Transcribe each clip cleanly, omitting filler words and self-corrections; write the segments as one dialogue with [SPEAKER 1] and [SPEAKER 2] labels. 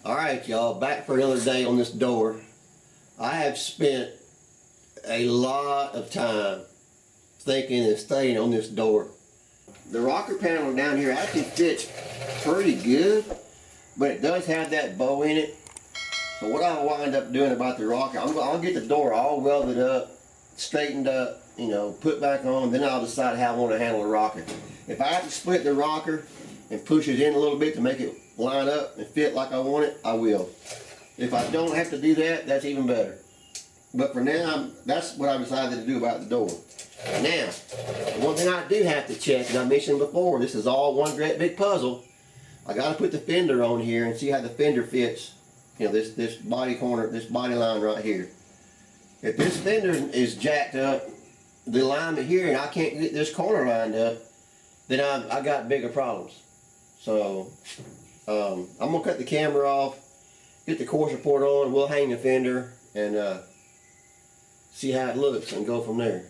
[SPEAKER 1] Alright y'all, back for another day on this door. I have spent a lot of time thinking and studying on this door. The rocker panel down here actually fits pretty good, but it does have that bow in it. So what I'll wind up doing about the rocker, I'll get the door all welded up, straightened up, you know, put back on, then I'll decide how I want to handle the rocker. If I have to split the rocker and push it in a little bit to make it line up and fit like I want it, I will. If I don't have to do that, that's even better. But for now, that's what I decided to do about the door. Now, one thing I do have to check, and I mentioned before, this is all one great big puzzle. I got to put the fender on here and see how the fender fits. You know, this body corner, this body line right here. If this fender is jacked up, the alignment here, and I can't get this corner lined up, then I got bigger problems. So I'm gonna cut the camera off, get the core support on, we'll hang the fender and see how it looks and go from there.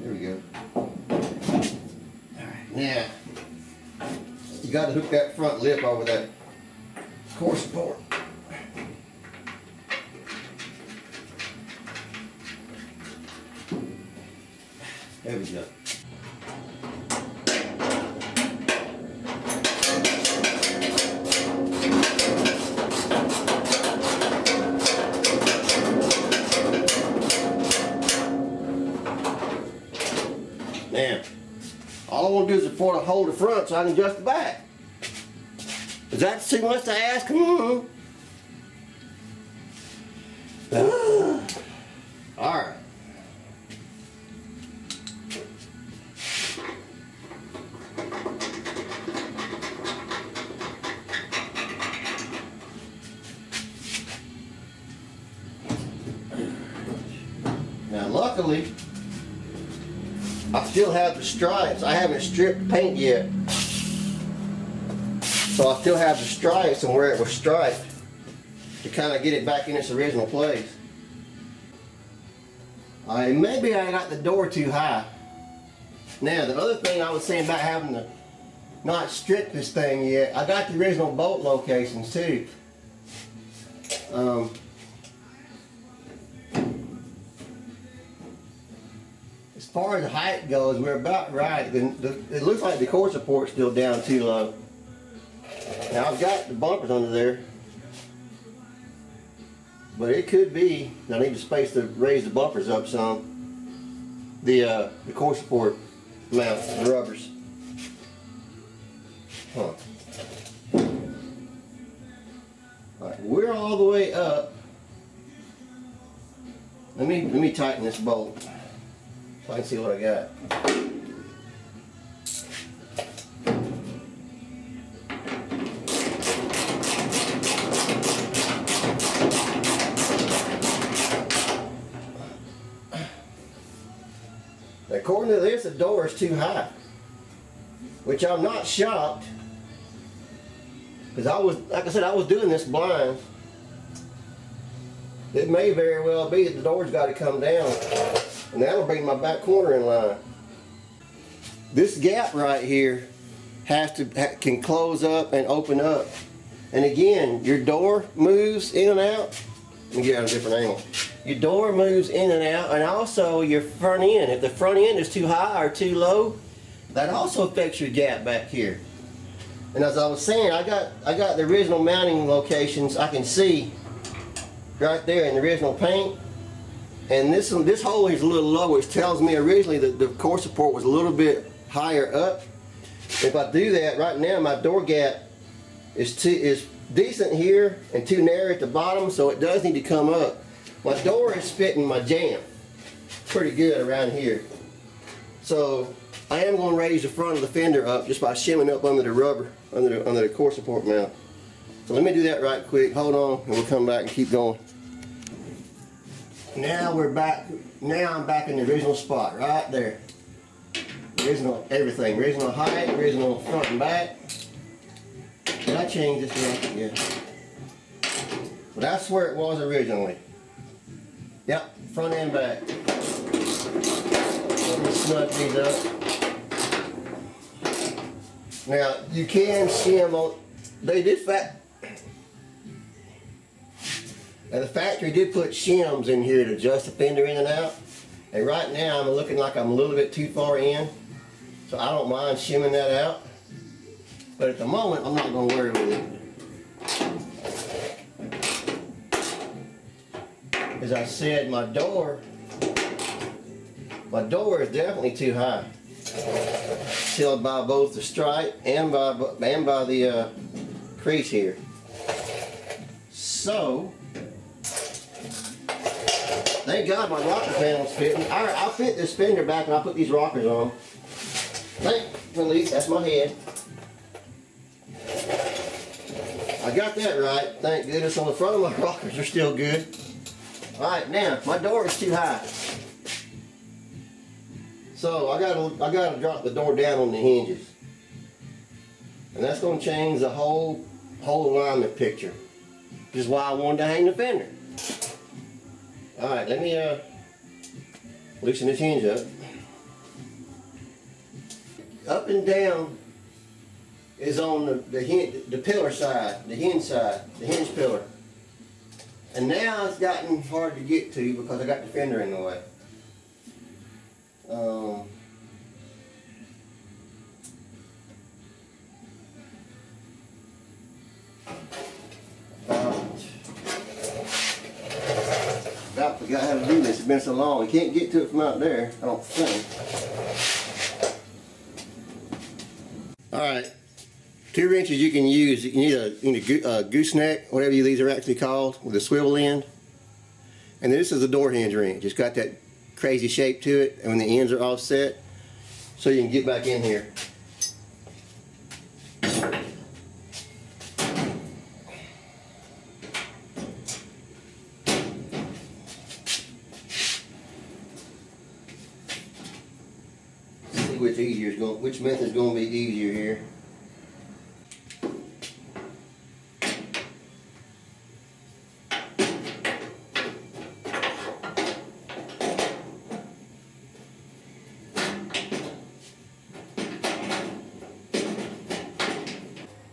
[SPEAKER 1] There we go. Alright, now you gotta hook that front lip over that core support. There we go. Now, all I want to do is afford to hold the front so I can adjust the back. Is that too much to ask? Come on. Alright. Now luckily, I still have the stripes. I haven't stripped paint yet. So I still have the stripes and where it was striped to kind of get it back in its original place. Maybe I got the door too high. Now the other thing I was saying about having to not strip this thing yet, I got the original bolt locations too. As far as height goes, we're about right. It looks like the core support's still down too low. Now I've got the bumpers under there, but it could be I need the space to raise the bumpers up some. The core support mount, the rubbers. Huh. Alright, we're all the way up. Let me tighten this bolt so I can see what I got. According to this, the door is too high, which I'm not shocked, because like I said, I was doing this blind. It may very well be that the door's got to come down, and that'll bring my back corner in line. This gap right here can close up and open up, and again, your door moves in and out. Let me get out a different angle. Your door moves in and out, and also your front end. If the front end is too high or too low, that also affects your gap back here. And as I was saying, I got the original mounting locations. I can see right there in the original paint. And this hole is a little low, which tells me originally that the core support was a little bit higher up. If I do that right now, my door gap is decent here and too narrow at the bottom, so it does need to come up. My door is fitting my jamb pretty good around here. So I am going to raise the front of the fender up just by shimming up under the rubber, under the core support mount. So let me do that right quick. Hold on, and we'll come back and keep going. Now we're back. Now I'm back in the original spot, right there. Original everything. Original height, original front and back. Did I change this one? Yeah. But that's where it was originally. Yep, front and back. Let me snug these up. Now you can shim on. They did Now the factory did put shims in here to adjust the fender in and out. And right now I'm looking like I'm a little bit too far in, so I don't mind shimming that out. But at the moment I'm not going to worry with it. As I said, my door is definitely too high. Held by both the stripe and by the crease here. So, thank God my rocker panel's fitting. Alright, I'll fit this fender back and I'll put these rockers on. Thankfully, that's my head. I got that right. Thank goodness. On the front of my rockers are still good. Alright, now, my door is too high. So I gotta drop the door down on the hinges. And that's gonna change the whole alignment picture. Which is why I wanted to hang the fender. Alright, let me loosen this hinge up. Up and down is on the pillar side, the hinge pillar. And now it's gotten hard to get to because I got the fender in the way. About forgot how to do this. It's been so long. You can't get to it from out there, I don't think. Alright, 2 wrenches you can use. You need a gooseneck, whatever these are actually called, with a swivel end. And this is a door hinge wrench. It's got that crazy shape to it, and when the ends are offset, so you can get back in here. See which method is going to be easier here.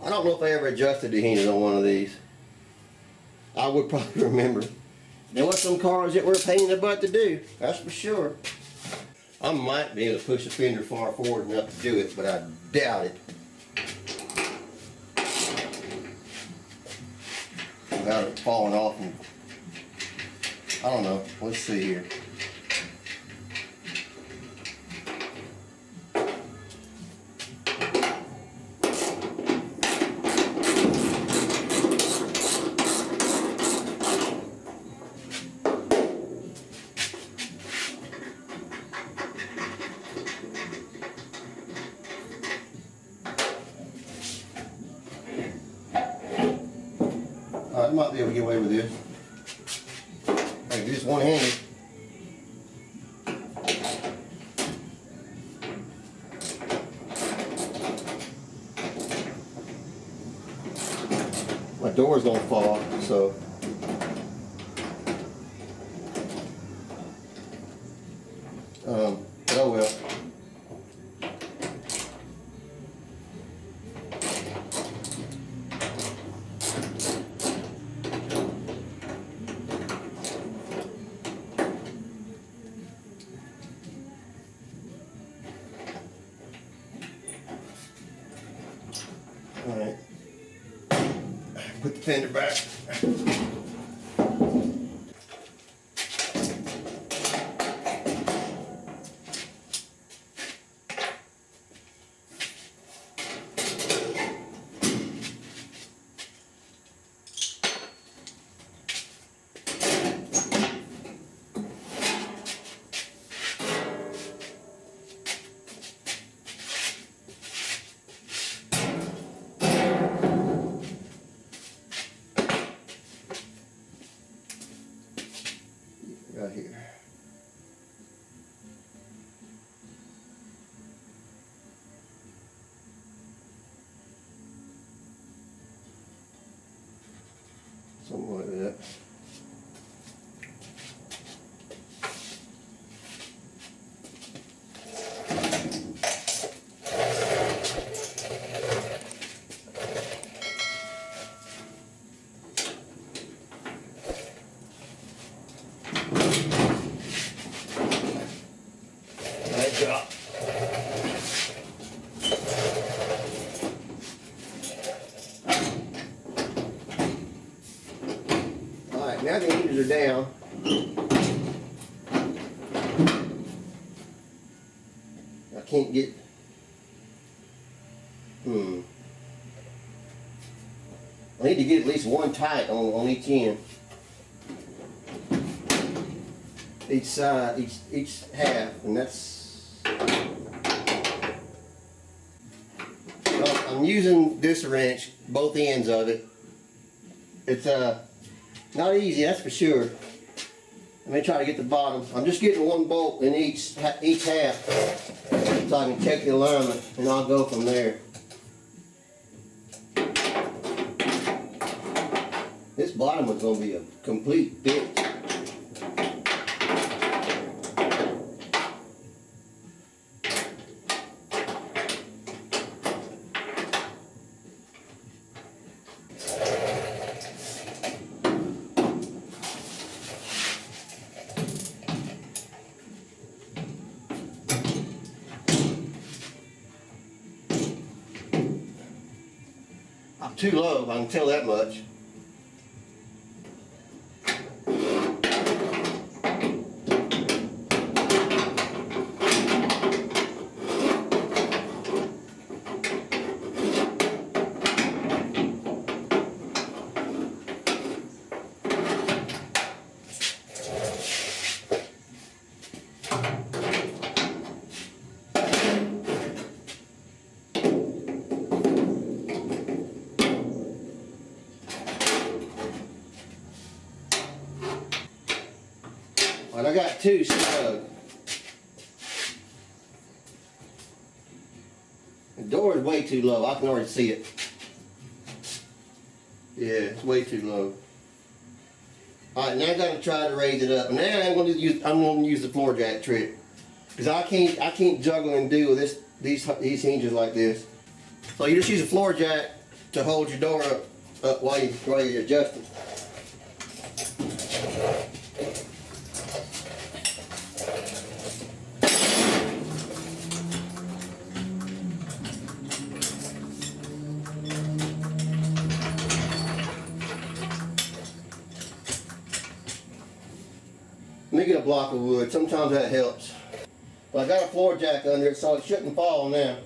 [SPEAKER 1] I don't know if I ever adjusted the hinges on one of these. I would probably remember. There were some cars that were a pain in the butt to do, that's for sure. I might be able to push the fender far forward enough to do it, but I doubt it. Without it falling off and I don't know. Let's see here. I might be able to get away with this. I can do this one-handed. My door's gonna fall, so. But oh well. Alright, put the fender back. Right here. Something like that. fender down. I can't get, I need to get at least one tight on each end. Each side, each half, and that's, well, I'm using this wrench, both ends of it. It's not easy, that's for sure. Let me try to get the bottom. I'm just getting one bolt in each half so I can check the alignment, and I'll go from there. This bottom is going to be a complete bitch. I'm too low, I can tell that much. Well, I got two snug. The door is way too low. I can already see it. Yeah, it's way too low. Alright, now I gotta try to raise it up. Now I'm gonna use the floor jack trick. Because I can't juggle and do these hinges like this. So you just use a floor jack to hold your door up while you're adjusting. Let me get a block of wood. Sometimes that helps. But I got a floor jack under it, so it shouldn't fall now.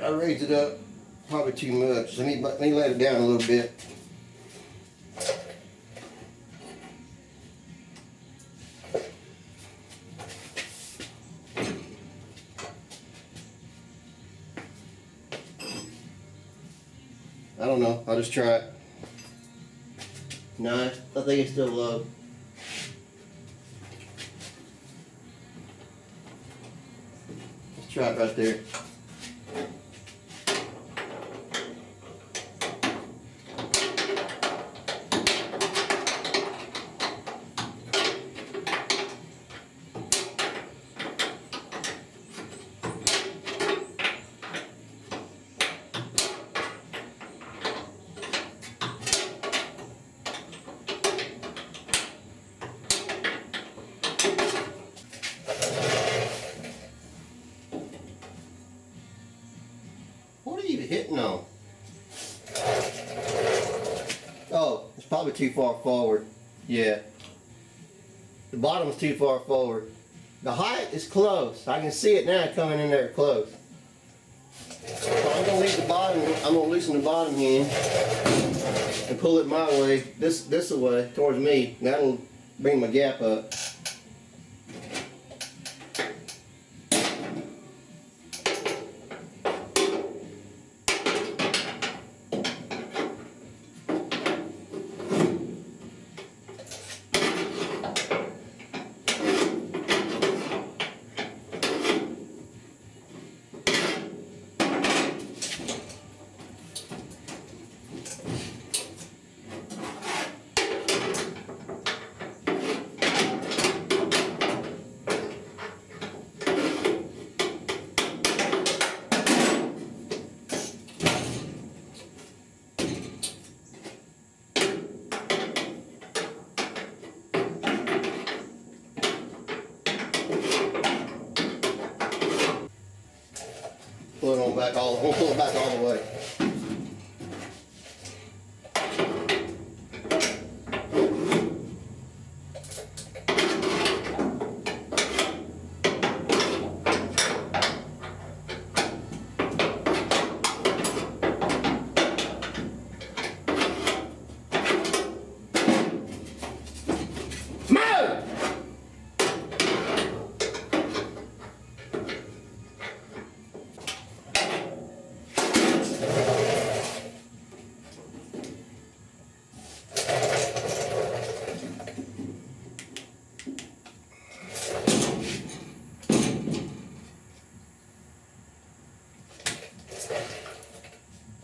[SPEAKER 1] I raised it up probably too much. Let me let it down a little bit. I don't know. I'll just try it. No, I think it's still low. Let's try it right there. What are you hitting on? Oh, it's probably too far forward. Yeah. The bottom is too far forward. The height is close. I can see it now coming in there close. So I'm gonna leave the bottom. I'm gonna loosen the bottom end and pull it my way, this way towards me. That'll bring my gap up. Pull it on back we'll pull it back all the way.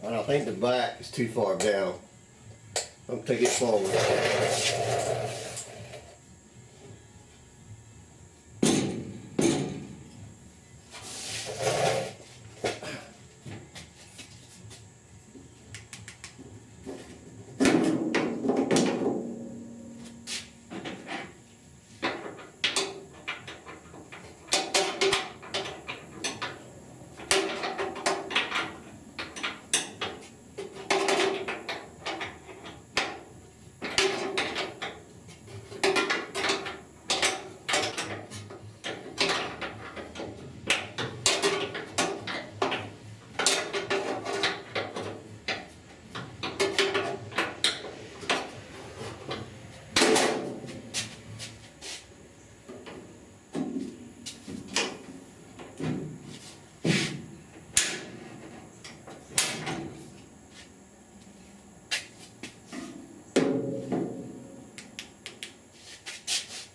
[SPEAKER 1] And I think the back is too far down. I'm gonna take it forward.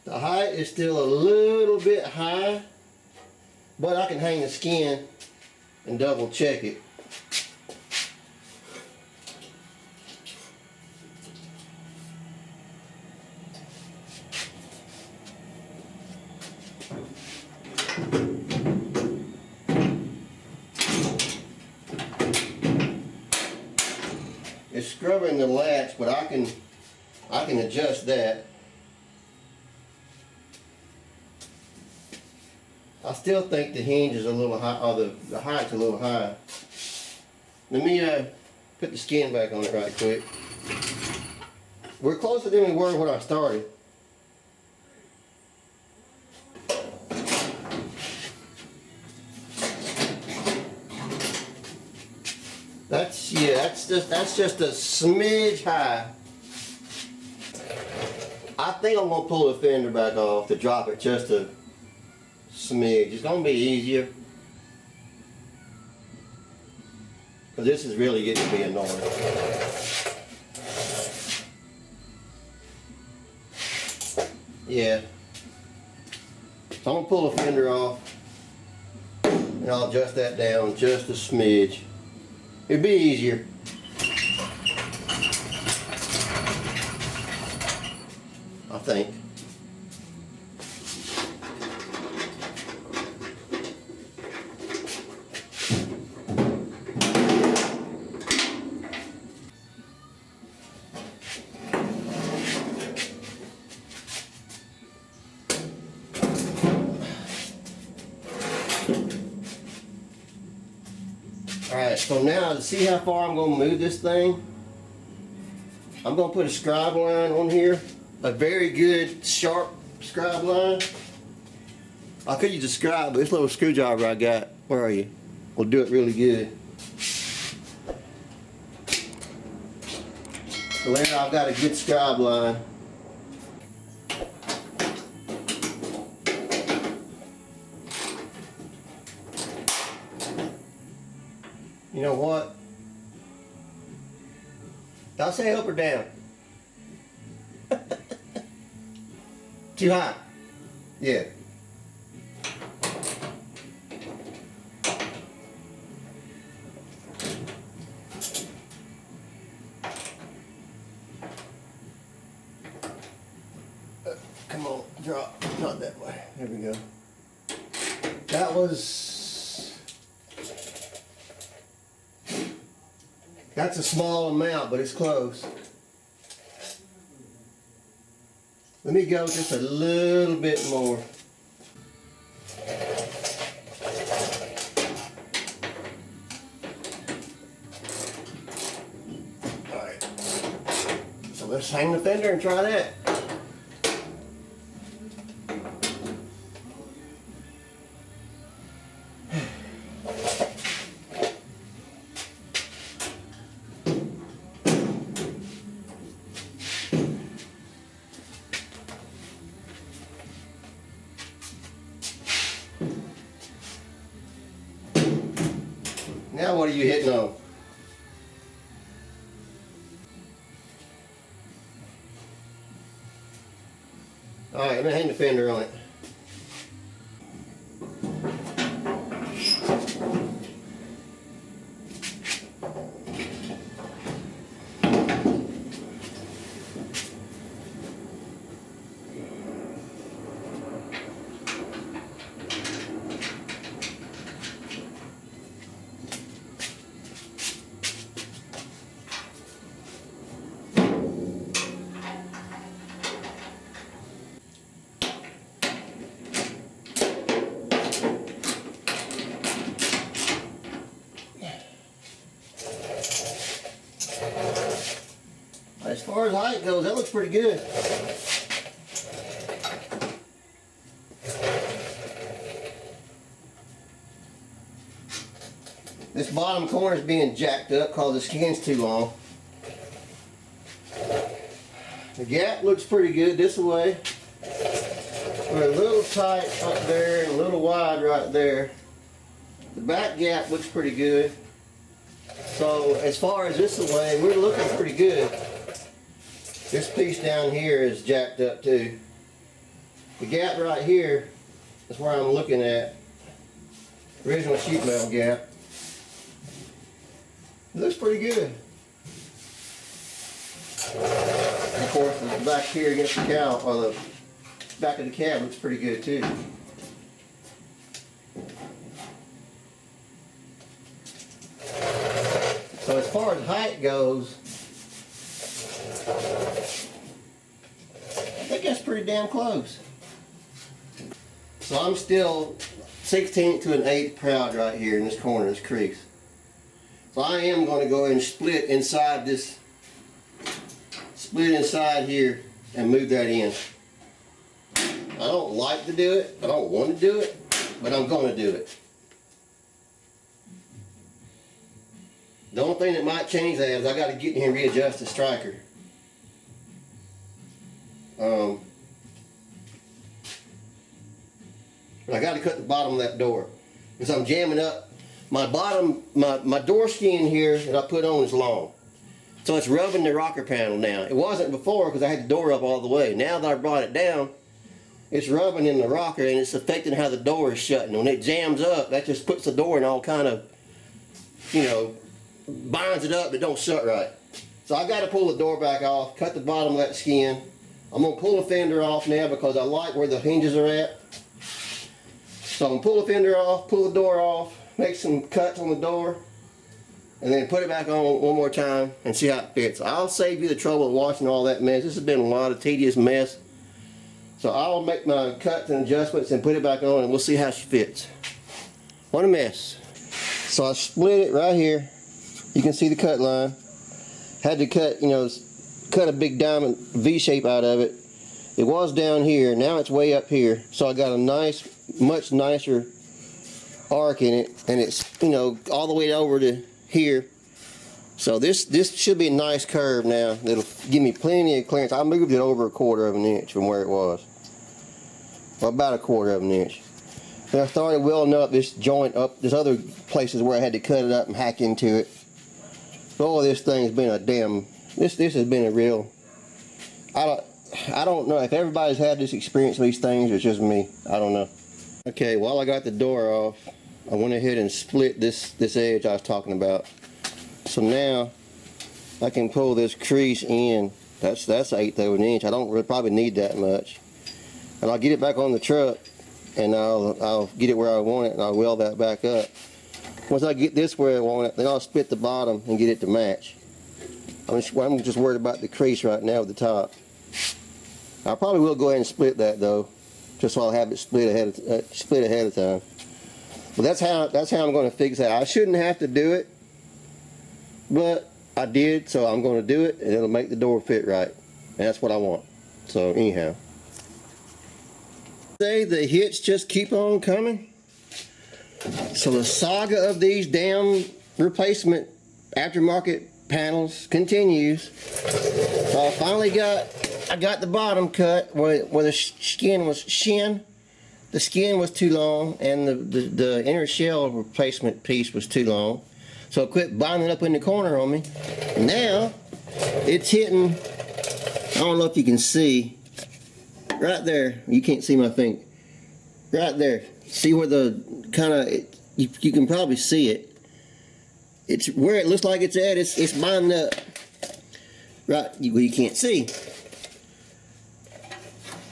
[SPEAKER 1] The height is still a little bit high, but I can hang the skin and double check it. It's scrubbing the latch, but I can adjust that. I still think the hinge is a little high, or the height's a little high. Let me put the skin back on it right quick. We're closer than we were when I started. That's just a smidge high. I think I'm gonna pull the fender back off to drop it just a smidge. It's gonna be easier, because this is really getting to be annoying. Yeah. So I'm gonna pull the fender off and I'll adjust that down just a smidge. It'd be easier. I think. Alright, so now to see how far I'm going to move this thing, I'm going to put a scribe line on here. A very good, sharp scribe line. I could use a scribe, but this little screwdriver I got, where are you? Will do it really good. So there I've got a good scribe line. You know what? Did I say up or down? Too high? Yeah. Come on, drop. Not that way. There we go. That was... That's a small amount, but it's close. Let me go just a little bit more. Let's hang the fender and try that. Now what are you hitting on? Alright, I'm going to hang the fender on it. As far as height goes, that looks pretty good. This bottom corner is being jacked up because the skin's too long. The gap looks pretty good this way. We're a little tight up there and a little wide right there. The back gap looks pretty good. So as far as this way, we're looking pretty good. This piece down here is jacked up too. The gap right here is where I'm looking at. Original sheet metal gap. It looks pretty good. And of course, the back here against the cow, or the back of the cab looks pretty good too. So as far as height goes, I think that's pretty damn close. So I'm still 1/16 to an 1/8 proud right here in this corner, this crease. So I am going to go ahead and split inside here and move that in. I don't like to do it, I don't want to do it, but I'm going to do it. The only thing that might change that is I got to get in here and readjust the striker. But I got to cut the bottom of that door because I'm jamming up. My door skin here that I put on is long, so it's rubbing the rocker panel now. It wasn't before because I had the door up all the way. Now that I brought it down, it's rubbing in the rocker and it's affecting how the door is shutting. When it jams up, that just puts the door in all kind of, you know, binds it up, but don't shut right. So I got to pull the door back off, cut the bottom of that skin. I'm going to pull the fender off now because I like where the hinges are at. So I'm going to pull the fender off, pull the door off, make some cuts on the door, and then put it back on one more time and see how it fits. I'll save you the trouble of washing all that mess. This has been a lot of tedious mess. So I'll make my cuts and adjustments and put it back on and we'll see how she fits. What a mess. So I split it right here. You can see the cut line. Had to cut, you know, cut a big diamond V shape out of it. It was down here, now it's way up here. So I got a nice, much nicer arc in it, and it's, you know, all the way over to here. So this should be a nice curve now. It'll give me plenty of clearance. I moved it over 1/4 of an inch from where it was. Well, about 1/4 of an inch. And I started welding up this joint up. There's other places where I had to cut it up and hack into it. Oh, this thing's been a damn, this has been a real, I don't know if everybody's had this experience with these things or it's just me. I don't know. Okay, while I got the door off, I went ahead and split this edge I was talking about. So now I can pull this crease in. That's 1/8 of an inch. I don't really probably need that much. And I'll get it back on the truck and I'll get it where I want it and I'll weld that back up. Once I get this where I want it, then I'll split the bottom and get it to match. I'm just worried about the crease right now at the top. I probably will go ahead and split that though, just so I'll have it split ahead of time. But that's how I'm going to fix that. I shouldn't have to do it, but I did, so I'm going to do it, and it'll make the door fit right. And that's what I want. So anyhow, the hits just keep on coming. So the saga of these damn replacement aftermarket panels continues. So I got the bottom cut where the skin was the skin was too long, and the inner shell replacement piece was too long. So it quit binding up in the corner on me. Now it's hitting, I don't know if you can see, right there, you can't see my finger, right there. See where the kind of, you can probably see it. It's where it looks like it's at, it's binding up. Right, you can't see.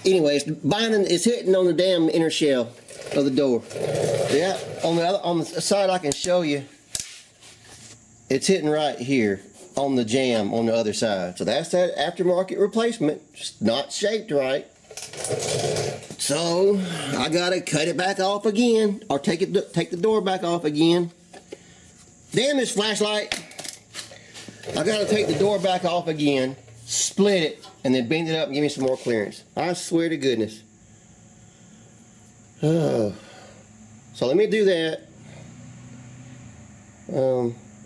[SPEAKER 1] Anyway, it's hitting on the damn inner shell of the door. Yeah, on the side I can show you, it's hitting right here on the jamb on the other side. So that's that aftermarket replacement, just not shaped right. So I gotta cut it back off again, or take the door back off again. Damn this flashlight! I gotta take the door back off again, split it, and then bend it up and give me some more clearance. I swear to goodness. So let me do that.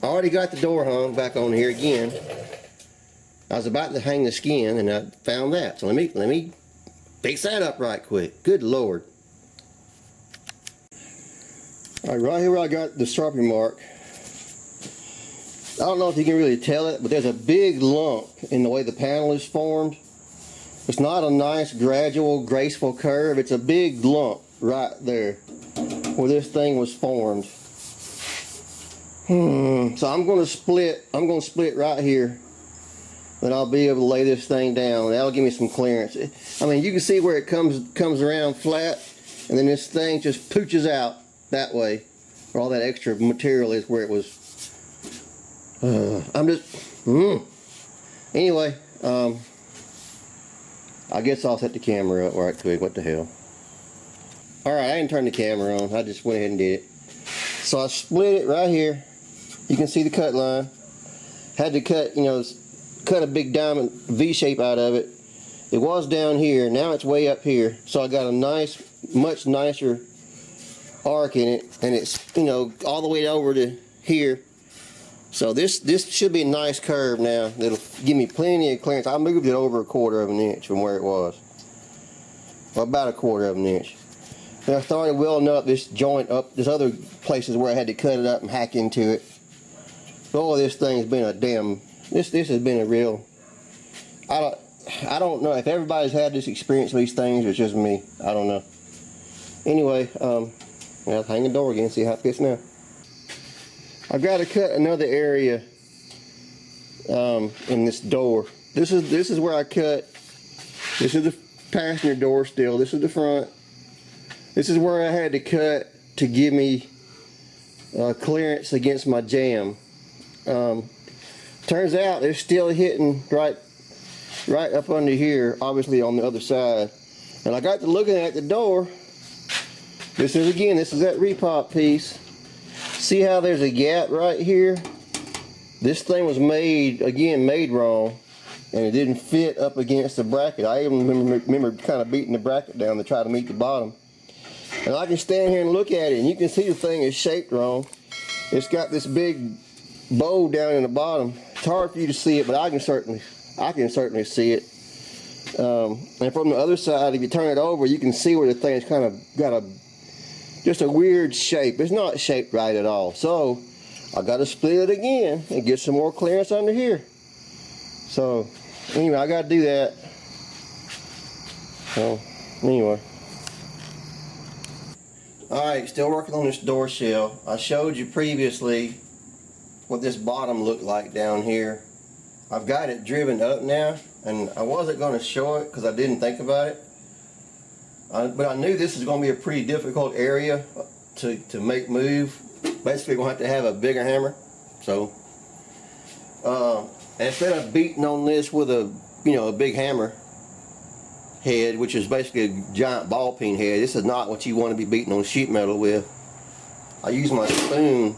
[SPEAKER 1] I already got the door hung back on here again. I was about to hang the skin and I found that. So let me fix that up right quick. Good Lord. All right, right here where I got the sharpie mark. I don't know if you can really tell it, but there's a big lump in the way the panel is formed. It's not a nice, gradual, graceful curve. It's a big lump right there where this thing was formed. So I'm going to split right here. Then I'll be able to lay this thing down. That'll give me some clearance. I mean, you can see where it comes around flat, and then this thing just pooches out that way, where all that extra material is where it was. Anyway, I guess I'll set the camera up right quick. What the hell? Alright, I didn't turn the camera on. I just went ahead and did it. So I split it right here. You can see the cut line. Had to cut, cut a big diamond V shape out of it. It was down here. Now it's way up here. So I got a nice, much nicer arc in it. And it's, all the way over to here. So this should be a nice curve now. That'll give me plenty of clearance. I moved it over 1/4 of an inch from where it was. Well, about 1/4 of an inch. And I started welding up this joint up. There's other places where I had to cut it up and hack into it. Oh, this thing's been a damn. This has been a real. I don't know if everybody's had this experience with these things, or it's just me. I don't know. Anyway, I'll hang the door again, see how it fits now. I've got to cut another area in this door. This is where I cut. This is the passenger door still. This is the front. This is where I had to cut to give me clearance against my jamb. Turns out it's still hitting right up under here, obviously on the other side. And I got to looking at the door. This is that repop piece. See how there's a gap right here? This thing was made wrong, and it didn't fit up against the bracket. I even remember kind of beating the bracket down to try to meet the bottom. And I can stand here and look at it, and you can see the thing is shaped wrong. It's got this big bow down in the bottom. It's hard for you to see it, but I can certainly see it. And from the other side, if you turn it over, you can see where the thing's kind of got just a weird shape. It's not shaped right at all. So I got to split it again and get some more clearance under here. So anyway, I got to do that. So anyway. Alright, still working on this door shell. I showed you previously what this bottom looked like down here. I've got it driven up now, and I wasn't going to show it because I didn't think about it. But I knew this is going to be a pretty difficult area to make move. Basically, we're going to have a bigger hammer. So, instead of beating on this with a big hammer head, which is basically a giant ball peen head, this is not what you want to be beating on sheet metal with. I use my spoon,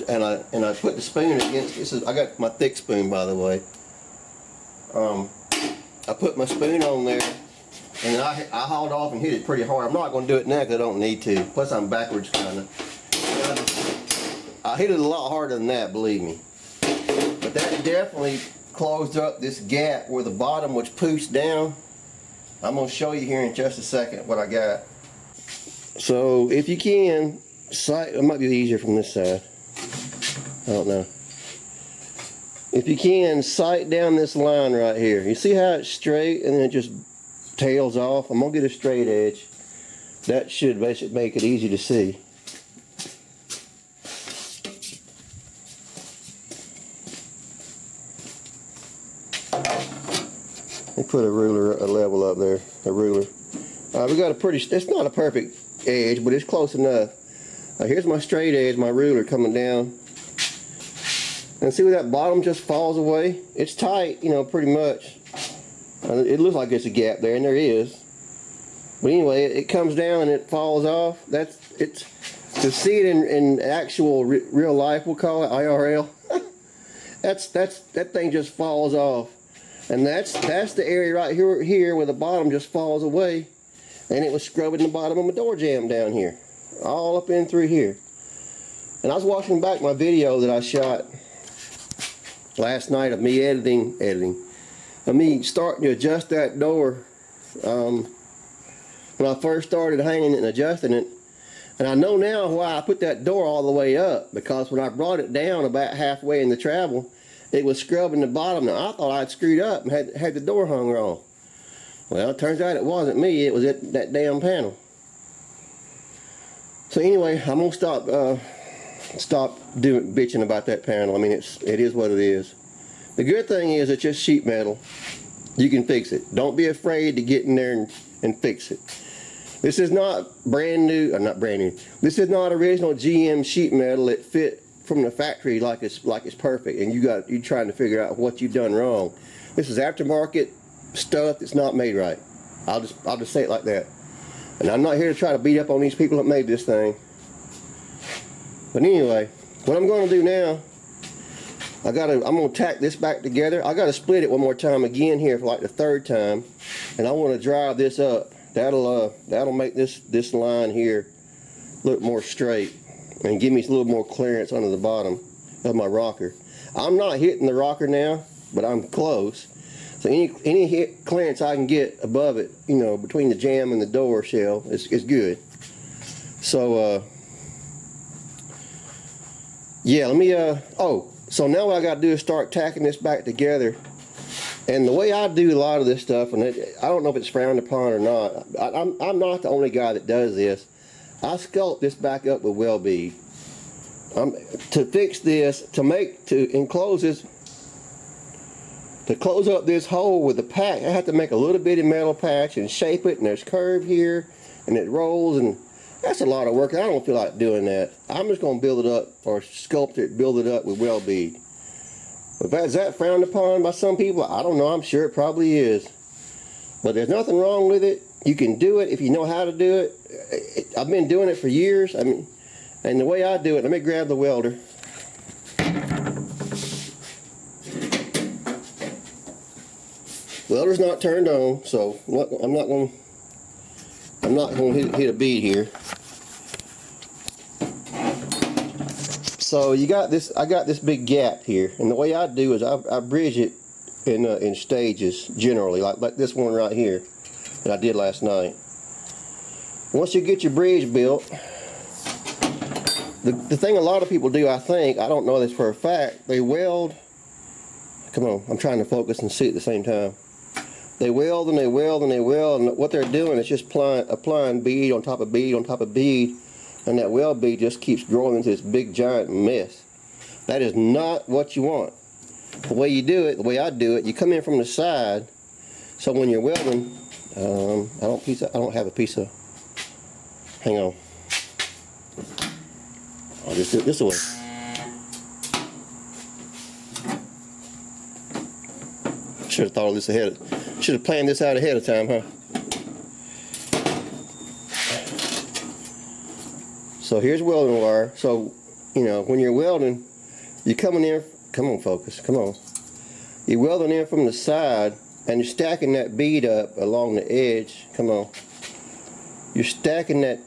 [SPEAKER 1] and I put the spoon against. I got my thick spoon, by the way. I put my spoon on there, and then I hauled off and hit it pretty hard. I'm not going to do it now because I don't need to. Plus I'm backwards kind of. I hit it a lot harder than that, believe me. But that definitely closed up this gap where the bottom was pushed down. I'm going to show you here in just a second what I got. So if you can, it might be easier from this side. I don't know. If you can, sight down this line right here. You see how it's straight and then it just tails off? I'm going to get a straight edge. That should basically make it easy to see. Let me put a ruler, a level up there, a ruler. We got a pretty, it's not a perfect edge, but it's close enough. Here's my straight edge, my ruler coming down. And see where that bottom just falls away? It's tight, you know, pretty much. It looks like there's a gap there, and there is. But anyway, it comes down and it falls off. It's to see it in actual real life, we'll call it IRL. that thing just falls off, and that's the area right here where the bottom just falls away, and it was scrubbing the bottom of my door jamb down here, all up in through here. And I was watching back my video that I shot last night of me editing, of me starting to adjust that door when I first started hanging it and adjusting it. And I know now why I put that door all the way up, because when I brought it down about halfway in the travel, it was scrubbing the bottom. Now I thought I'd screwed up and had the door hung wrong. Well, it turns out it wasn't me, it was that damn panel. So anyway, I'm gonna stop bitching about that panel. I mean, it is what it is. The good thing is it's just sheet metal. You can fix it. Don't be afraid to get in there and fix it. This is not brand new, or not brand new. This is not original GM sheet metal that fit from the factory like it's perfect, and you're trying to figure out what you've done wrong. This is aftermarket stuff that's not made right. I'll just say it like that. And I'm not here to try to beat up on these people that made this thing. But anyway, what I'm going to do now, I'm going to tack this back together. I got to split it one more time again here for like the third time, and I want to drive this up. That'll make this line here look more straight and give me a little more clearance under the bottom of my rocker. I'm not hitting the rocker now, but I'm close. So any clearance I can get above it, you know, between the jamb and the door shell is good. So yeah, let me so now what I got to do is start tacking this back together. And the way I do a lot of this stuff, and I don't know if it's frowned upon or not, I'm not the only guy that does this. I sculpt this back up with weld bead. To fix this, to enclose this, to close up this hole with the patch, I have to make a little bitty metal patch and shape it, and there's curve here, and it rolls, and that's a lot of work. I don't feel like doing that. I'm just going to build it up, or sculpt it, build it up with weld bead. But is that frowned upon by some people? I don't know. I'm sure it probably is. But there's nothing wrong with it. You can do it if you know how to do it. I've been doing it for years. I mean, and the way I do it, let me grab the welder. Welder's not turned on, so I'm not going to hit a bead here. So you got this. I got this big gap here, and the way I do is I bridge it in stages generally, like this one right here that I did last night. Once you get your bridge built, the thing a lot of people do, I think, I don't know this for a fact, they weld. Come on, I'm trying to focus and see at the same time. They weld and they weld and they weld, and what they're doing is just applying bead on top of bead on top of bead. And that weld bead just keeps growing into this big giant mess. That is not what you want. The way you do it, the way I do it, you come in from the side. So when you're welding, I don't have a piece of. Hang on. I'll just do it this way. Should have thought of this ahead. Should have planned this out ahead of time, huh? So here's welding wire. So, you know, when you're welding, you're coming in, come on focus, come on. You're welding in from the side, and you're stacking that bead up along the edge. Come on. You're stacking that,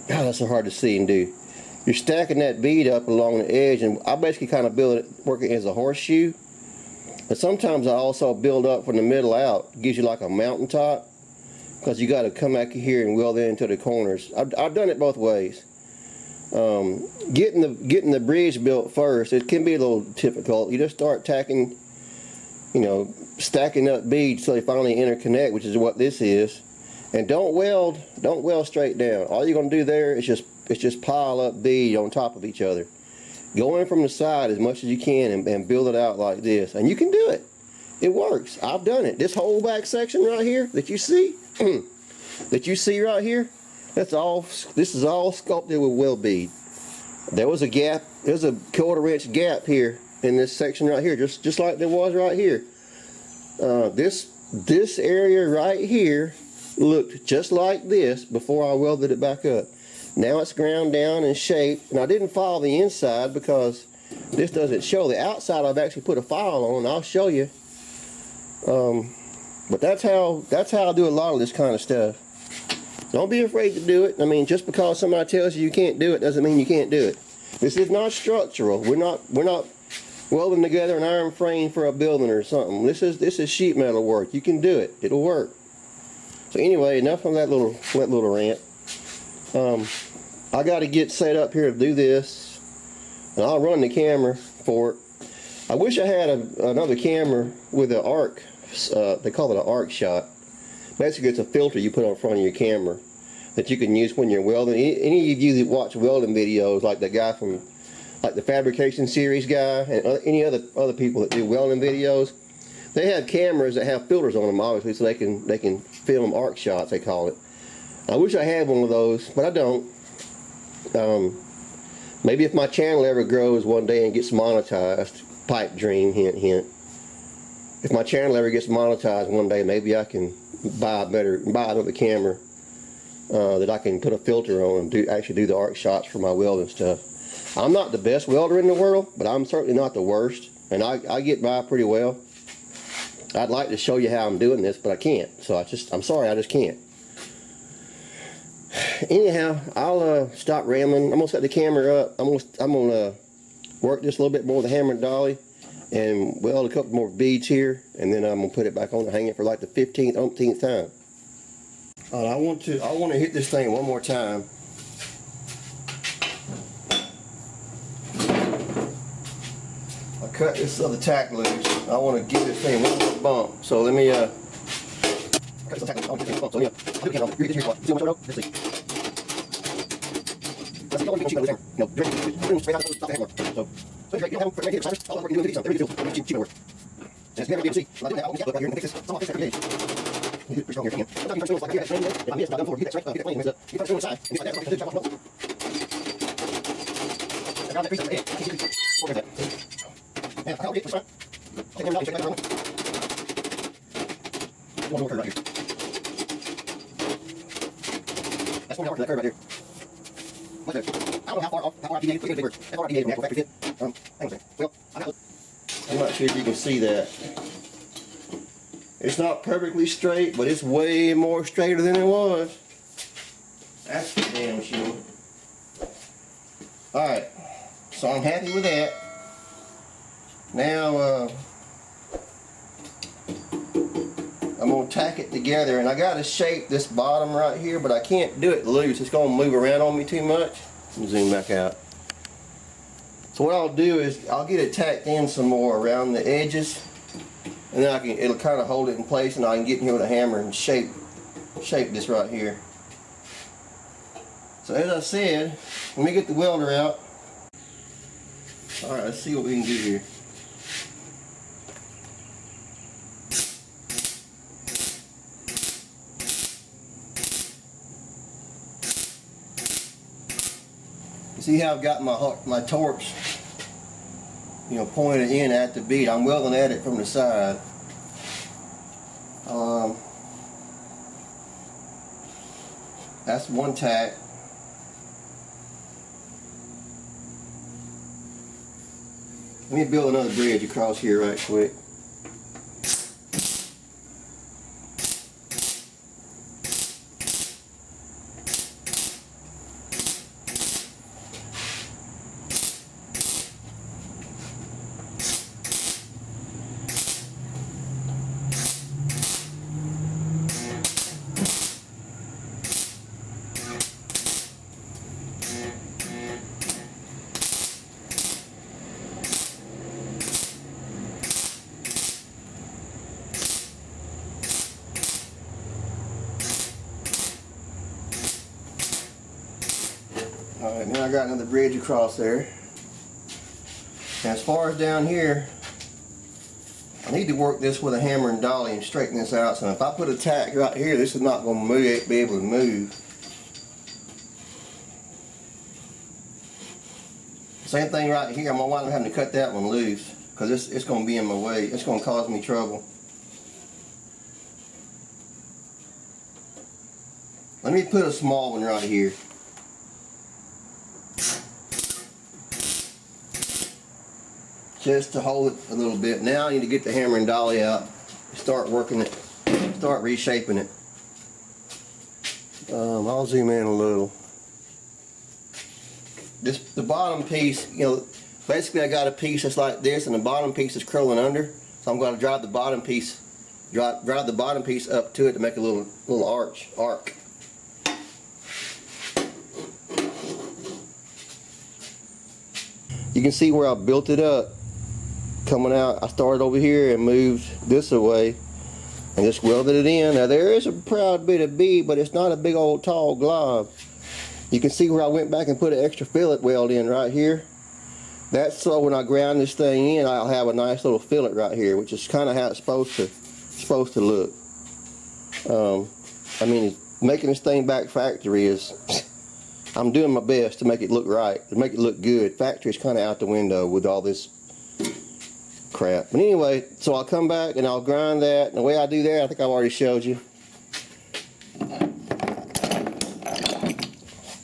[SPEAKER 1] God, that's so hard to see and do. You're stacking that bead up along the edge, and I basically kind of build it, working as a horseshoe. But sometimes I also build up from the middle out. It gives you like a mountaintop, because you got to come back here and weld it into the corners. I've done it both ways. Getting the bridge built first, it can be a little difficult. You just start tacking, you know, stacking up beads so they finally interconnect, which is what this is. And don't weld straight down. All you're gonna do there is just pile up bead on top of each other. Go in from the side as much as you can and build it out like this. And you can do it. It works. I've done it. This whole back section right here that you see, right here, this is all sculpted with weld bead. There was a gap, there's a 1/4 inch gap here in this section right here, just like there was right here. This area right here looked just like this before I welded it back up. Now it's ground down and shaped, and I didn't file the inside because this doesn't show. The outside I've actually put a file on. I'll show you. But that's how I do a lot of this kind of stuff. Don't be afraid to do it. I mean, just because somebody tells you can't do it doesn't mean you can't do it. This is not structural. We're not welding together an iron frame for a building or something. This is sheet metal work. You can do it. It'll work. So anyway, enough of that little rant. I got to get set up here to do this, and I'll run the camera for it. I wish I had another camera with an arc. They call it an arc shot. Basically, it's a filter you put on front of your camera that you can use when you're welding. Any of you that watch welding videos, like the guy from, like the fabrication series guy, and any other people that do welding videos, they have cameras that have filters on them, obviously, so they can film arc shots, they call it. I wish I had one of those, but I don't. Maybe if my channel ever grows one day and gets monetized, pipe dream, hint hint. If my channel ever gets monetized one day, maybe I can buy another camera that I can put a filter on and actually do the arc shots for my welding stuff. I'm not the best welder in the world, but I'm certainly not the worst, and I get by pretty well. I'd like to show you how I'm doing this, but I can't. So I'm sorry, I just can't. Anyhow, I'll stop rambling. I'm gonna set the camera up. I'm gonna work this a little bit more with the hammer and dolly, and weld a couple more beads here, and then I'm gonna put it back on and hang it for like the 15th, umpteenth time. I want to hit this thing one more time. I cut this other tack loose. I want to give this thing one more bump. So let me cut this tack loose. I'll give this bump. So yeah, I'll do the camera. Here's what. See how much I wrote? Let's see. Let's see. Don't cheat on this hammer. No, direct straight out of the hammer. So straight, you don't have right here. I'll work you doing something. There we go. Cheat over. And it's never be able to see. I'm doing that. I'll look right here and fix this. Someone fix that every day. Pretty strong here. Sometimes you turn like here. If I miss, not done for. Hit that straight. Hit that plane. You turn to the side. And like that. Grab that piece of the head. Where's that? Yeah, I'll get this one. Take him out. Check that one. One more curve right here. That's one more to that curve right here. Right there. I don't know how far I deviated. Look at the bigger. How far I deviated from the actual factory fit. Hang on a second. Well, I'm not sure if you can see that. It's not perfectly straight, but it's way more straighter than it was. That's for damn sure. Alright, so I'm happy with that. Now, I'm going to tack it together, and I got to shape this bottom right here, but I can't do it loose. It's going to move around on me too much. Let me zoom back out. So what I'll do is I'll get it tacked in some more around the edges, and then it'll kind of hold it in place, and I can get in here with a hammer and shape this right here. So as I said, let me get the welder out. Alright, let's see what we can do here. You see how I've got my torch, pointed in at the bead. I'm welding at it from the side. That's one tack. Let me build another bridge across here right quick. Alright, now I got another bridge across there. And as far as down here, I need to work this with a hammer and dolly and straighten this out. So if I put a tack right here, this is not going to move, be able to move. Same thing right here. I'm going to wind up having to cut that one loose because it's going to be in my way. It's going to cause me trouble. Let me put a small one right here. Just to hold it a little bit. Now I need to get the hammer and dolly out, start working it, start reshaping it. I'll zoom in a little. The bottom piece, you know, basically I got a piece that's like this, and the bottom piece is curling under. So I'm going to drive the bottom piece, drive the bottom piece up to it to make a little arc. You can see where I built it up. Coming out, I started over here and moved this away and just welded it in. Now there is a proud bit of bead, but it's not a big old tall glob. You can see where I went back and put an extra fillet weld in right here. That's so when I ground this thing in, I'll have a nice little fillet right here, which is kind of how it's supposed to look. I mean, making this thing back factory is, I'm doing my best to make it look right, to make it look good. Factory's kind of out the window with all this crap. But anyway, so I'll come back and I'll grind that. And the way I do that, I think I've already showed you.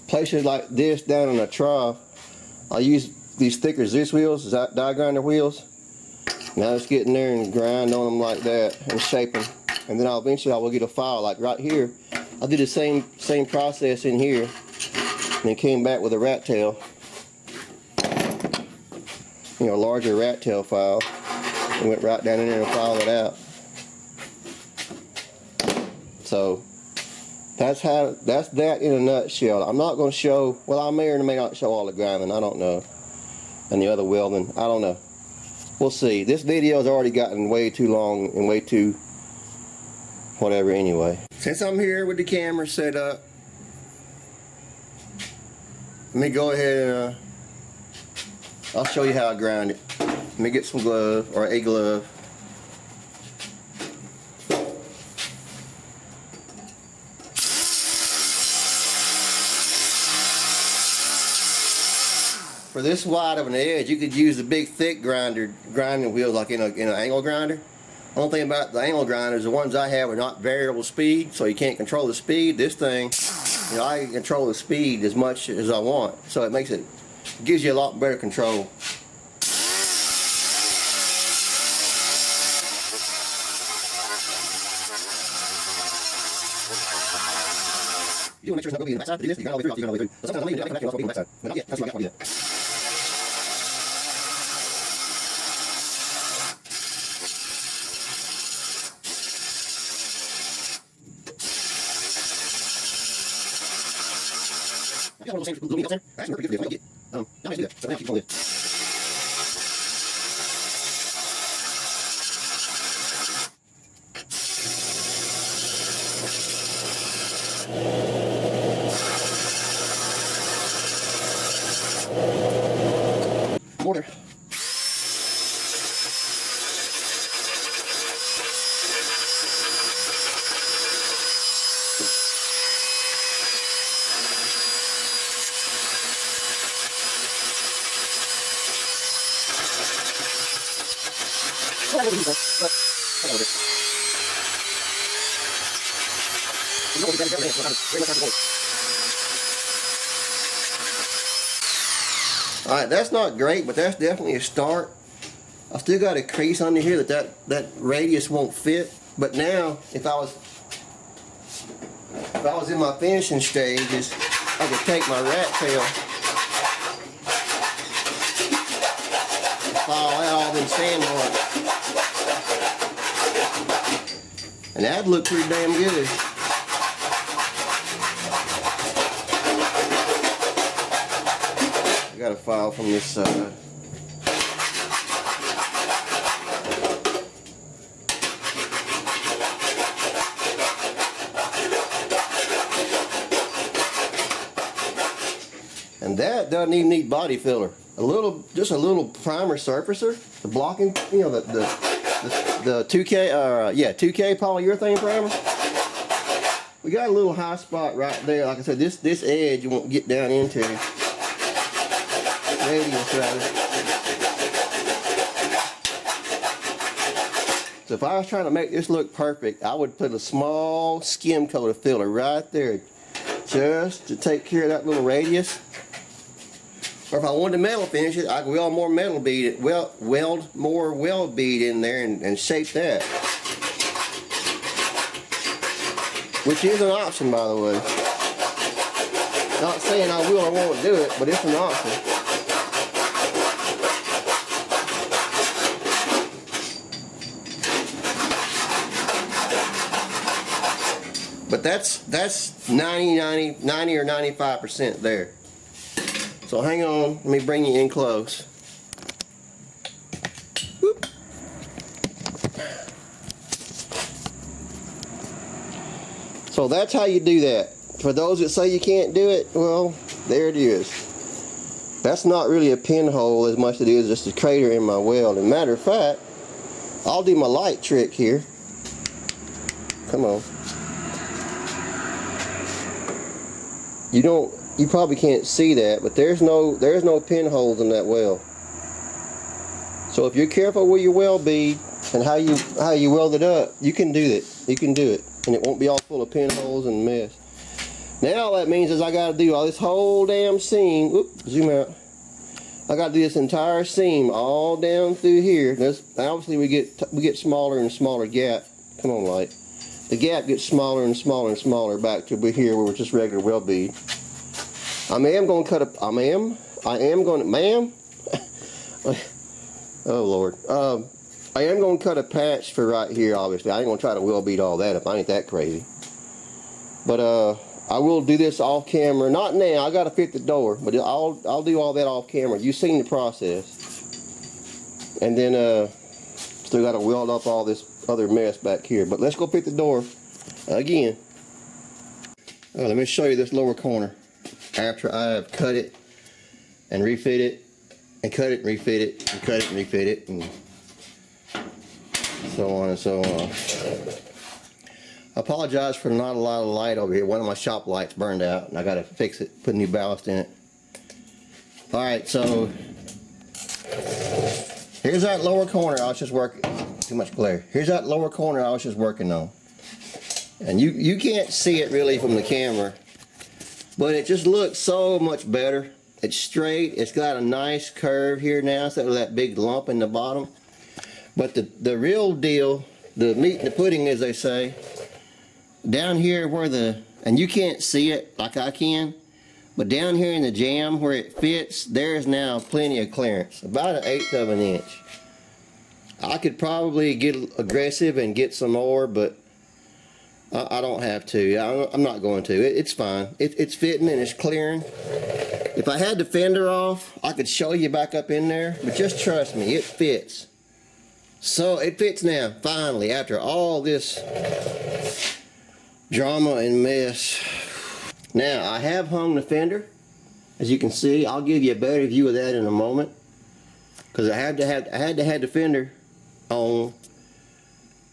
[SPEAKER 1] Place it like this down in a trough. I'll use these thicker Zeus wheels, die grinder wheels. Now let's get in there and grind on them like that and shape them. And then eventually I will get a file like right here. I'll do the same process in here. And then came back with a rat tail. You know, a larger rat tail file. And went right down in there and filed it out. So that's that in a nutshell. I'm not going to show, well, I may or may not show all the grinding, I don't know. And the other welding, I don't know. We'll see. This video has already gotten way too long and way too whatever anyway. Since I'm here with the camera set up, let me go ahead and I'll show you how I grind it. Let me get some glove, or a glove. For this wide of an edge, you could use the big thick grinding wheels like in an angle grinder. Only thing about the angle grinders, the ones I have are not variable speed, so you can't control the speed. This thing, you know, I can control the speed as much as I want, so it gives you a lot better control. You want to make sure it's not going to be in the backside. To do this, you grind all the way through, you grind all the way through. But sometimes I may do that, I can also be in the backside. But not yet, that's what I got to do that. I got one of those same little needles there. Actually, pretty good for this. I might get, now I do that. So now I keep going this. Mortar. Alright, that's not great, but that's definitely a start. I still got a crease under here that radius won't fit. But now, if I was in my finishing stages, I could take my rat tail, file out all them sand marks, and that'd look pretty damn good. I got a file from this side. And that doesn't even need body filler. Just a little primer surfacer, the blocking, you know, the 2K polyurethane primer. We got a little high spot right there. Like I said, this edge you won't get down into. Radius rather. So if I was trying to make this look perfect, I would put a small skim coat of filler right there, just to take care of that little radius. Or if I wanted to metal finish it, I could weld more metal bead, weld more weld bead in there and shape that. Which is an option, by the way. Not saying I will or won't do it, but it's an option. But that's 90 or 95% there. So hang on, let me bring you in close. Whoop. So that's how you do that. For those that say you can't do it, well, there it is. That's not really a pinhole as much as it is just a crater in my weld. As a matter of fact, I'll do my light trick here. Come on. You probably can't see that, but there's no pinholes in that weld. So if you're careful with your weld bead and how you weld it up, you can do it. You can do it, and it won't be all full of pinholes and mess. Now all that means is I got to do all this whole damn seam. Whoop, zoom out. I got to do this entire seam all down through here. Obviously we get smaller and smaller gap. Come on, light. The gap gets smaller and smaller and smaller back to here where it's just regular weld bead. I am going to cut a. I am going to, ma'am. Oh Lord. I am going to cut a patch for right here. Obviously, I ain't going to try to weld bead all that if I ain't that crazy. But I will do this off camera. Not now. I got to fit the door, but I'll do all that off camera. You've seen the process. And then still got to weld up all this other mess back here. But let's go fit the door again. Let me show you this lower corner. After I have cut it and refit it and cut it and refit it and cut it and refit it and so on and so on. I apologize for not a lot of light over here. One of my shop lights burned out and I got to fix it, put new ballast in it. Alright, so here's that lower corner I was just working. Too much glare. Here's that lower corner I was just working on. And you can't see it really from the camera. But it just looks so much better. It's straight. It's got a nice curve here now instead of that big lump in the bottom. But the real deal, the meat in the pudding as they say, down here where and you can't see it like I can, but down here in the jamb where it fits, there's now plenty of clearance. About 1/8 of an inch. I could probably get aggressive and get some more, but I don't have to. I'm not going to. It's fine. It's fitting and it's clearing. If I had the fender off, I could show you back up in there, but just trust me, it fits. So it fits now, finally, after all this drama and mess. Now, I have hung the fender. As you can see, I'll give you a better view of that in a moment. Because I had to have the fender on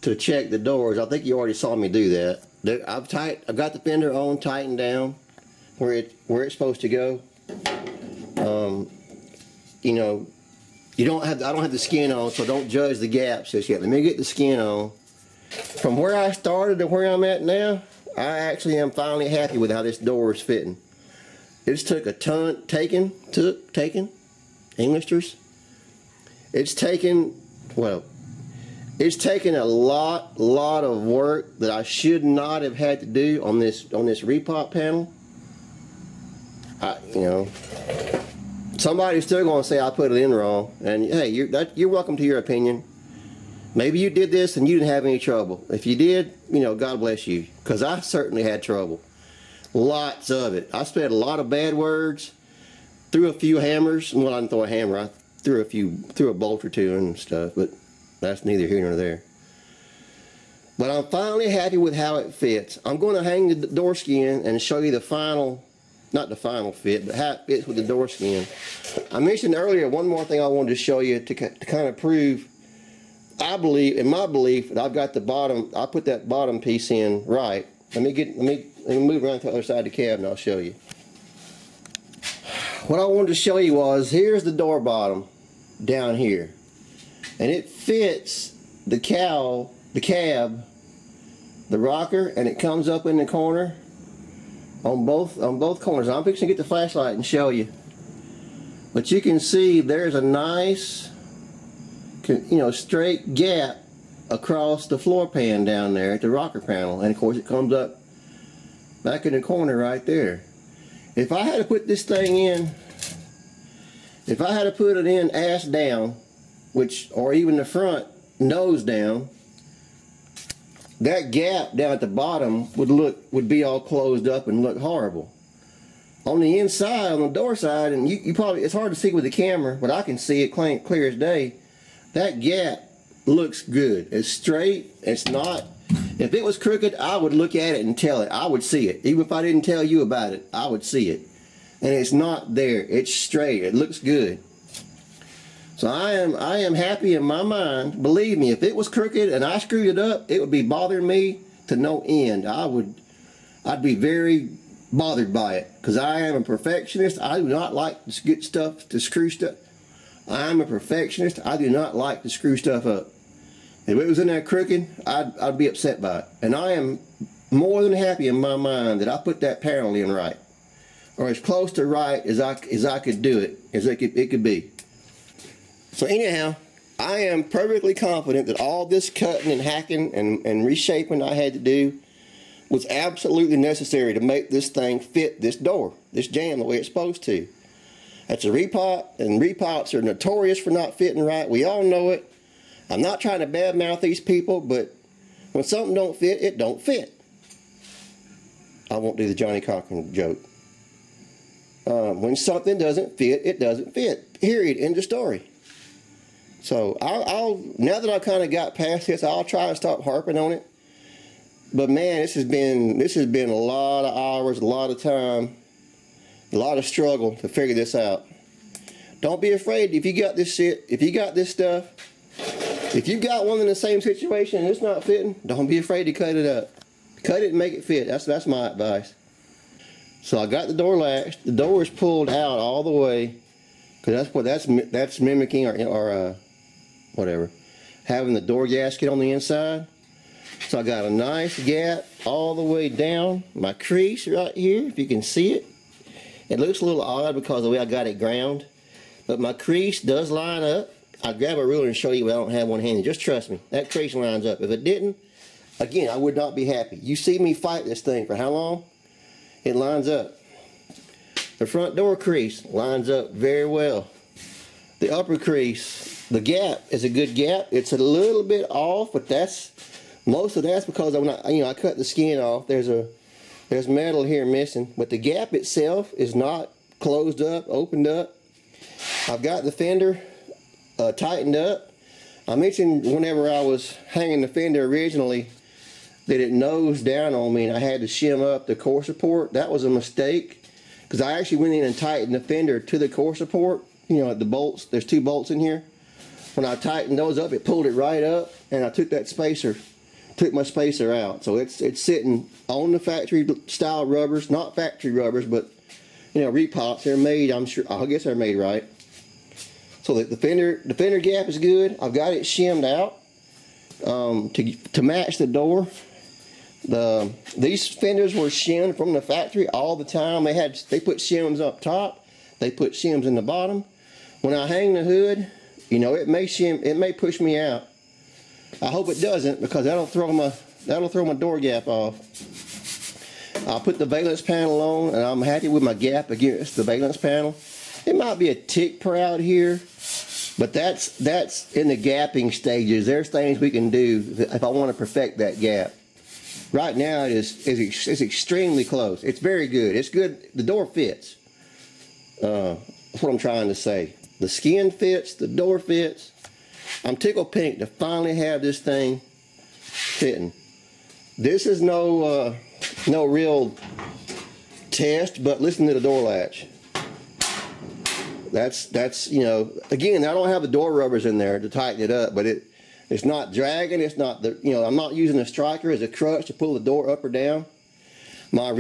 [SPEAKER 1] to check the doors. I think you already saw me do that. I've got the fender on, tightened down where it's supposed to go. You know, I don't have the skin on, so don't judge the gaps just yet. Let me get the skin on. From where I started to where I'm at now, I actually am finally happy with how this door is fitting. It's took a ton, taken, Englishers. It's taken a lot of work that I should not have had to do on this repop panel. You know, somebody's still going to say I put it in wrong, and hey, you're welcome to your opinion. Maybe you did this and you didn't have any trouble. If you did, you know, God bless you, because I certainly had trouble. Lots of it. I spent a lot of bad words, threw a few hammers. Well, I didn't throw a hammer. I threw a bolt or two and stuff, but that's neither here nor there. But I'm finally happy with how it fits. I'm going to hang the door skin and show you the final not the final fit, but how it fits with the door skin. I mentioned earlier one more thing I wanted to show you to kind of prove, I believe, in my belief, that I've got the bottom, I put that bottom piece in right. Let me move around to the other side of the cab and I'll show you. What I wanted to show you was, here's the door bottom down here. And it fits the cab, the rocker, and it comes up in the corner on both corners. I'm fixing to get the flashlight and show you. But you can see there's a nice, straight gap across the floor pan down there at the rocker panel, and of course it comes up back in the corner right there. If I had to put this thing in, if I had to put it in ass down, or even the front nose down, that gap down at the bottom would be all closed up and look horrible. On the inside, on the door side, and you probably, it's hard to see with the camera, but I can see it clear as day. That gap looks good. It's straight. It's not. If it was crooked, I would look at it and tell it. I would see it. Even if I didn't tell you about it, I would see it. And it's not there. It's straight. It looks good. So I am happy in my mind. Believe me, if it was crooked and I screwed it up, it would be bothering me to no end. I'd be very bothered by it, because I am a perfectionist. I do not like to get stuff, to screw stuff. I'm a perfectionist. I do not like to screw stuff up. If it was in there crooked, I'd be upset by it. And I am more than happy in my mind that I put that panel in right, or as close to right as I could do it, as it could be. So anyhow, I am perfectly confident that all this cutting and hacking and reshaping I had to do was absolutely necessary to make this thing fit this door, this jamb, the way it's supposed to. That's a repot, and repots are notorious for not fitting right. We all know it. I'm not trying to badmouth these people, but when something don't fit, it don't fit. I won't do the Johnny Cochran joke. When something doesn't fit, it doesn't fit. Period. End of story. So I'll now that I've kind of got past this, I'll try to stop harping on it. But man, this has been a lot of hours, a lot of time, a lot of struggle to figure this out. Don't be afraid if you got this shit, if you got this stuff, if you got one in the same situation and it's not fitting, don't be afraid to cut it up. Cut it and make it fit. That's my advice. So I got the door latched. The door is pulled out all the way, because that's mimicking or whatever, having the door gasket on the inside. So I got a nice gap all the way down my crease right here, if you can see it. It looks a little odd because of the way I got it ground, but my crease does line up. I'll grab a ruler and show you, but I don't have one handy. Just trust me, that crease lines up. If it didn't, again, I would not be happy. You see me fight this thing for how long? It lines up. The front door crease lines up very well. The upper crease, the gap is a good gap. It's a little bit off, but most of that's because when I cut the skin off. There's metal here missing, but the gap itself is not closed up, opened up. I've got the fender tightened up. I mentioned whenever I was hanging the fender originally that it nosed down on me and I had to shim up the core support. That was a mistake, because I actually went in and tightened the fender to the core support. The bolts, there's 2 bolts in here. When I tightened those up, it pulled it right up, and I took my spacer out. So it's sitting on the factory style rubbers, not factory rubbers, but repots. They're made, I guess they're made right. So the fender gap is good. I've got it shimmed out to match the door. These fenders were shimmed from the factory all the time. They put shims up top, they put shims in the bottom. When I hang the hood, it may push me out. I hope it doesn't, because that'll throw my door gap off. I'll put the valence panel on, and I'm happy with my gap against the valence panel. It might be a tick proud here, but that's in the gapping stages. There's things we can do if I want to perfect that gap. Right now it's extremely close. It's very good. It's good. The door fits. That's what I'm trying to say. The skin fits. The door fits. I'm tickled pink to finally have this thing fitting. This is no real test, but listen to the door latch. That's you know, again, I don't have the door rubbers in there to tighten it up, but it's not dragging. It's not I'm not using a striker as a crutch to pull the door up or down. The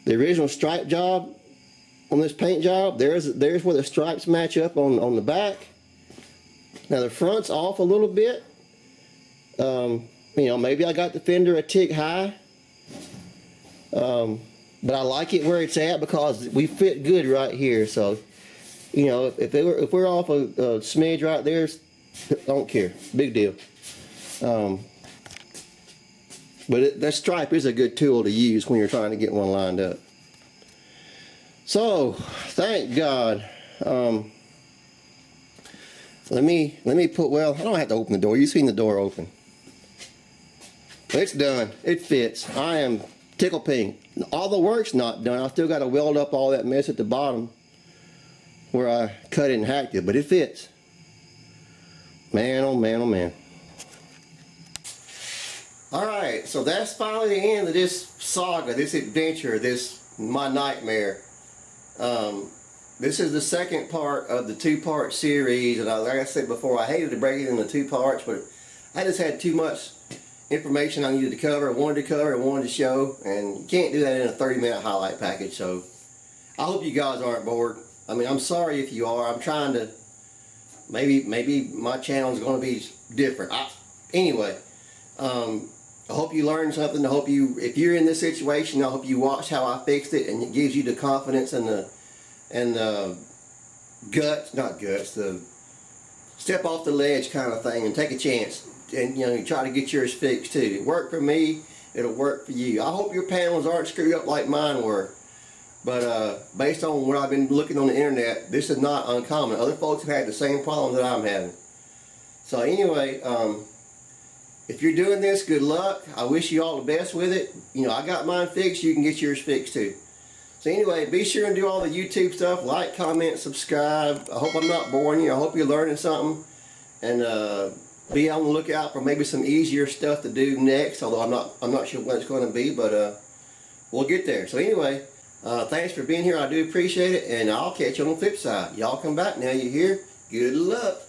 [SPEAKER 1] original stripe job on this paint job, there's where the stripes match up on the back. Now the front's off a little bit. You know, maybe I got the fender a tick high. But I like it where it's at because we fit good right here. So, you know, if we're off a smidge right there, don't care. Big deal. But that stripe is a good tool to use when you're trying to get one lined up. So, thank God. Let me put, well, I don't have to open the door. You've seen the door open. It's done. It fits. I am tickle pink. All the work's not done. I still got to weld up all that mess at the bottom where I cut it and hacked it, but it fits. Man, oh man, oh man. Alright, so that's finally the end of this saga, this adventure, my nightmare. This is the second part of the two-part series, and like I said before, I hated to break it into two parts, but I just had too much information I needed to cover, wanted to show, and you can't do that in a 30-minute highlight package. So I hope you guys aren't bored. I mean, I'm sorry if you are. I'm trying to, maybe my channel is going to be different. Anyway, I hope you learned something. I hope you, if you're in this situation, I hope you watch how I fixed it, and it gives you the confidence and the the step off the ledge kind of thing and take a chance. And you know, you try to get yours fixed too. It worked for me, it'll work for you. I hope your panels aren't screwed up like mine were. But based on what I've been looking on the internet, this is not uncommon. Other folks have had the same problem that I'm having. So anyway, if you're doing this, good luck. I wish you all the best with it. You know, I got mine fixed, you can get yours fixed too. So anyway, be sure and do all the YouTube stuff. Like, comment, subscribe. I hope I'm not boring you. I hope you're learning something. And be on the lookout for maybe some easier stuff to do next, although I'm not sure what it's going to be, but we'll get there. So anyway, thanks for being here. I do appreciate it, and I'll catch you on the flip side. Y'all come back now. You're here. Good luck.